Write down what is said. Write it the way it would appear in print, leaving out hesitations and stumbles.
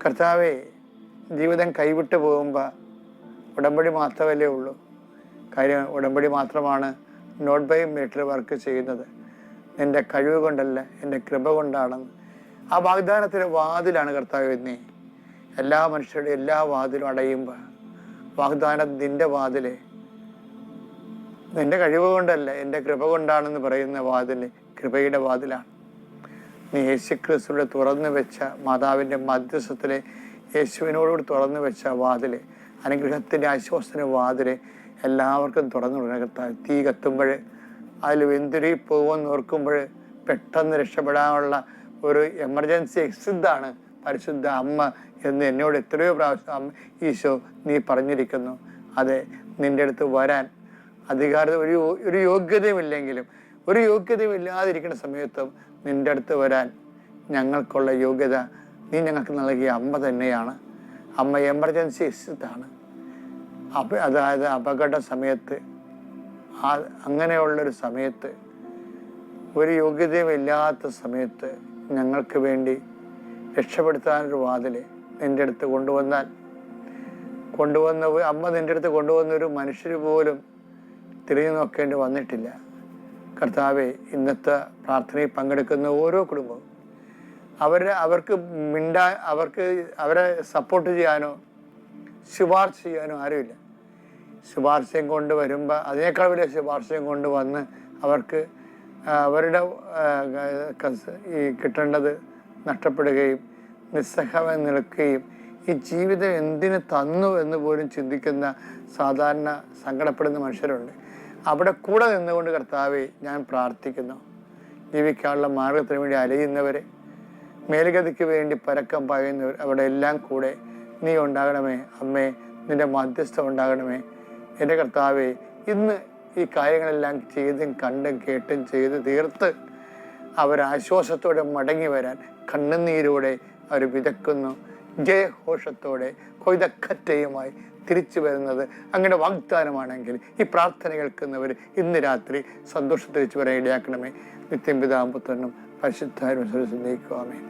കർത്താവേ, ജീവിതം കൈവിട്ട് പോകുമ്പോൾ ഉടമ്പടി മാത്രമല്ലേ ഉള്ളൂ. കാര്യം ഉടമ്പടി മാത്രമാണ് നോട്ട് ബൈ മെറിറ്റ് വർക്ക് ചെയ്യുന്നത്. നിൻ്റെ കഴിവ് കൊണ്ടല്ല, എൻ്റെ കൃപ കൊണ്ടാണെന്ന്. ആ വാഗ്ദാനത്തിൻ്റെ വാതിലാണ് കർത്താവ് എന്നേ. എല്ലാ മനുഷ്യരുടെയും എല്ലാ വാതിലും അടയുമ്പോൾ വാഗ്ദാനം നിൻ്റെ വാതിലെ, നിൻ്റെ കഴിവ് കൊണ്ടല്ല എൻ്റെ കൃപ കൊണ്ടാണെന്ന് പറയുന്ന വാതിൽ കൃപയുടെ വാതിലാണ്. നീ യേശുക്രിസ്തുവിനെ തുറന്നു വെച്ച മാതാവിൻ്റെ മധ്യസ്ഥത്തിലെ യേശുവിനോടുകൂടി തുറന്നു വെച്ച വാതിൽ, അനുഗ്രഹത്തിൻ്റെ ആശ്വാസത്തിൻ്റെ വാതിൽ എല്ലാവർക്കും തുറന്നു വിടണം കർത്താവ്. തീ കത്തുമ്പോൾ അതിൽ വെന്തുരുകി പോകുമെന്ന് ഓർക്കുമ്പോൾ പെട്ടെന്ന് രക്ഷപ്പെടാനുള്ള ഒരു എമർജൻസി എക്സിറ്റാണ് പരിശുദ്ധ അമ്മ എന്ന് എന്നോട് എത്രയോ പ്രാവശ്യം ഈശോ നീ പറഞ്ഞിരിക്കുന്നു. അതെ, നിൻ്റെ അടുത്ത് വരാൻ അധികാരം ഒരു യോഗ്യതയുമില്ലെങ്കിലും, ഒരു യോഗ്യതയുമില്ലാതിരിക്കുന്ന സമയത്തും നിൻ്റെ അടുത്ത് വരാൻ ഞങ്ങൾക്കുള്ള യോഗ്യത നീ ഞങ്ങൾക്ക് നൽകിയ അമ്മ തന്നെയാണ്. അമ്മ എമർജൻസി എക്സിറ്റാണ്. അതായത് അപകട സമയത്ത്, അങ്ങനെയുള്ളൊരു സമയത്ത്, ഒരു യോഗ്യതയുമില്ലാത്ത സമയത്ത് ഞങ്ങൾക്ക് വേണ്ടി രക്ഷപ്പെടുത്താനൊരു വാതിൽ നിൻ്റെ അടുത്ത് കൊണ്ടുവന്ന അമ്മ നിൻ്റെ അടുത്ത് കൊണ്ടുവന്നൊരു മനുഷ്യർ പോലും തിരിഞ്ഞു നോക്കേണ്ടി വന്നിട്ടില്ല. കർത്താവെ, ഇന്നത്തെ പ്രാർത്ഥനയിൽ പങ്കെടുക്കുന്ന ഓരോ കുടുംബവും അവരെ സപ്പോർട്ട് ചെയ്യാനോ ശുപാർശ ചെയ്യാനോ ആരുമില്ല. ശുപാർശയും കൊണ്ട് വരുമ്പോൾ അതിനേക്കാൾ വലിയ ശുപാർശയും കൊണ്ട് വന്ന് അവർക്ക് അവരുടെ ഈ കിട്ടേണ്ടത് നഷ്ടപ്പെടുകയും നിസ്സഹായം നിൽക്കുകയും ഈ ജീവിതം എന്തിന് തന്നു എന്ന് പോലും ചിന്തിക്കുന്ന സാധാരണ സങ്കടപ്പെടുന്ന മനുഷ്യരുണ്ട്. അവിടെ കൂടെ നിന്നുകൊണ്ട് കർത്താവെ ഞാൻ പ്രാർത്ഥിക്കുന്നു. ജീവിക്കാനുള്ള മാർഗത്തിന് വേണ്ടി അലയുന്നവരെ, മേൽഗതിക്ക് വേണ്ടി പരക്കം പായുന്നവർ, അവിടെ എല്ലാം കൂടെ നീ ഉണ്ടാകണമേ. അമ്മേ, നിൻ്റെ മധ്യസ്ഥം ഉണ്ടാകണമേ. എൻ്റെ കർത്താവെ, ഇന്ന് ഈ കാര്യങ്ങളെല്ലാം ചെയ്തും കണ്ടും കേട്ടും ചെയ്ത് തീർത്ത് അവരാശ്വാസത്തോടെ മടങ്ങി വരാൻ കണ്ണുനീരോടെ അവർ വിതക്കുന്നു. ജയഘോഷത്തോടെ കൊയ്തക്കറ്റയുമായി തിരിച്ചു വരുന്നത് അങ്ങനെ വാഗ്ദാനമാണെങ്കിൽ ഈ പ്രാർത്ഥന കേൾക്കുന്നവർ ഇന്ന് രാത്രി സന്തോഷം തിരിച്ചു വരാൻ ഇടയാക്കണമേ. നിത്യം പിതാവും പുത്രനും പരിശുദ്ധാത്മാവും ആമേൻ.